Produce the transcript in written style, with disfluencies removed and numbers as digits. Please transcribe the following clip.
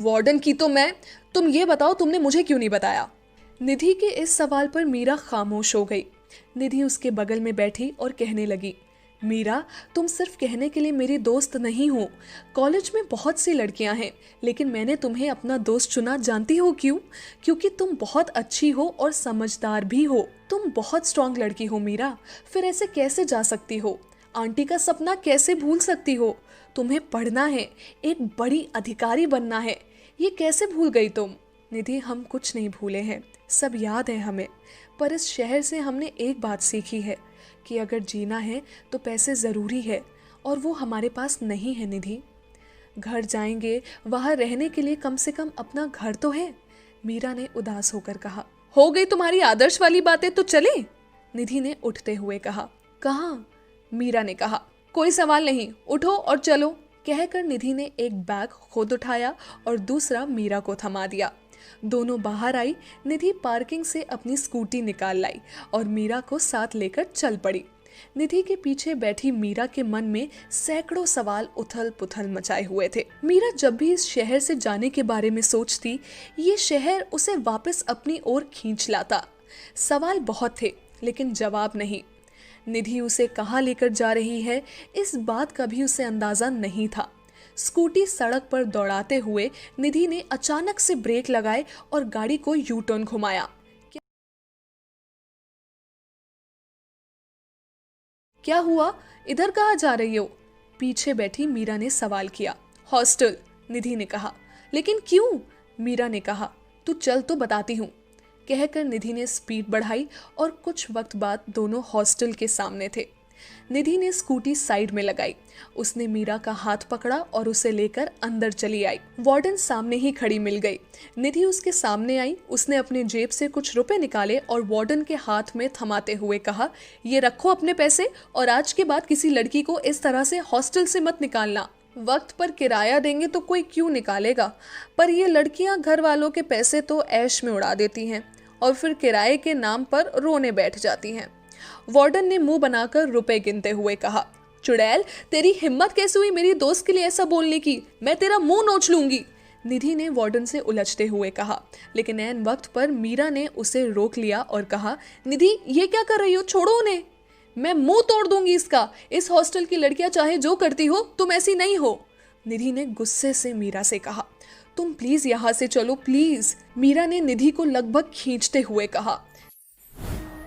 Warden की तो मैं। तुम ये बताओ तुमने मुझे क्यों नहीं बताया? निधि के इस सवाल पर मीरा खामोश हो गई। निधि उसके बगल में बैठी और कहने लगी, मीरा, तुम सिर्फ कहने के लिए मेरी दोस्त नहीं हो। कॉलेज में बहुत सी लड़कियां हैं, लेकिन मैंने तुम्हें अपना दोस्त चुना। जानती हो क्यों? क्योंकि तुम बहुत अच्छी हो और समझदार भी हो। तुम बहुत स्ट्रांग लड़की हो मीरा। फिर ऐसे कैसे जा सकती हो? आंटी का सपना कैसे भूल सकती हो? तुम्हें पढ़ना है, एक बड़ी अधिकारी बनना है, ये कैसे भूल गई तुम? निधि, हम कुछ नहीं भूले हैं, सब याद है हमें। पर इस शहर से हमने एक बात सीखी है कि अगर जीना है तो पैसे ज़रूरी है, और वो हमारे पास नहीं है निधि। घर जाएंगे, वहाँ रहने के लिए कम से कम अपना घर तो है। मीरा ने उदास होकर कहा। हो गई तुम्हारी आदर्श वाली बातें, तो चले? निधि ने उठते हुए कहा। कहाँ? मीरा ने कहा। कोई सवाल नहीं, उठो और चलो। कहकर निधि ने एक बैग खुद उठाया और दूसरा मीरा को थमा दिया। दोनों बाहर आई। निधि पार्किंग से अपनी स्कूटी निकाल लाई और मीरा को साथ लेकर चल पड़ी। निधि के पीछे बैठी मीरा के मन में सैकड़ों सवाल उथल पुथल मचाए हुए थे। मीरा जब भी इस शहर से जाने के बारे में सोचती, ये शहर उसे वापस अपनी ओर खींच लाता। सवाल बहुत थे, लेकिन जवाब नहीं। निधि उसे कहाँ लेकर जा रही है, इस बात का भी उसे अंदाजा नहीं था। स्कूटी सड़क पर दौड़ाते हुए निधि ने अचानक से ब्रेक लगाए और गाड़ी को यू टर्न घुमाया। क्या हुआ? इधर कहाँ जा रही हो? पीछे बैठी मीरा ने सवाल किया। हॉस्टल, निधि ने कहा। लेकिन क्यों? मीरा ने कहा। तू चल तो बताती हूँ। कहकर निधि ने स्पीड बढ़ाई और कुछ वक्त बाद दोनों हॉस्टल के सामने थे। निधि ने स्कूटी साइड में लगाई। उसने मीरा का हाथ पकड़ा और उसे लेकर अंदर चली आई। वार्डन सामने ही खड़ी मिल गई। निधि उसके सामने आई। उसने अपने जेब से कुछ रुपए निकाले और वार्डन के हाथ में थमाते हुए कहा, ये रखो अपने पैसे, और आज के बाद किसी लड़की को इस तरह से हॉस्टल से मत निकालना। वक्त पर किराया देंगे तो कोई क्यों निकालेगा, पर ये लड़कियां घर वालों के पैसे तो ऐश में उड़ा देती हैं और फिर किराए के नाम पर रोने बैठ जाती हैं। वार्डन ने मुंह बनाकर रुपए गिनते हुए कहा। चुड़ैल, तेरी हिम्मत कैसे हुई मेरी दोस्त के लिए ऐसा बोलने की? मैं तेरा मुंह नोच लूंगी। निधि ने वार्डन से उलझते हुए कहा, लेकिन ऐन वक्त पर मीरा ने उसे रोक लिया और कहा, निधि, ये क्या कर रही हो? छोड़ो उन्हें। मैं मुंह तोड़ दूंगी इसका। इस हॉस्टल की लड़कियां चाहे जो करती हो, तुम ऐसी नहीं हो। निधि ने गुस्से से मीरा से कहा। तुम प्लीज यहाँ से चलो, प्लीज। मीरा ने निधि को लगभग खींचते हुए कहा।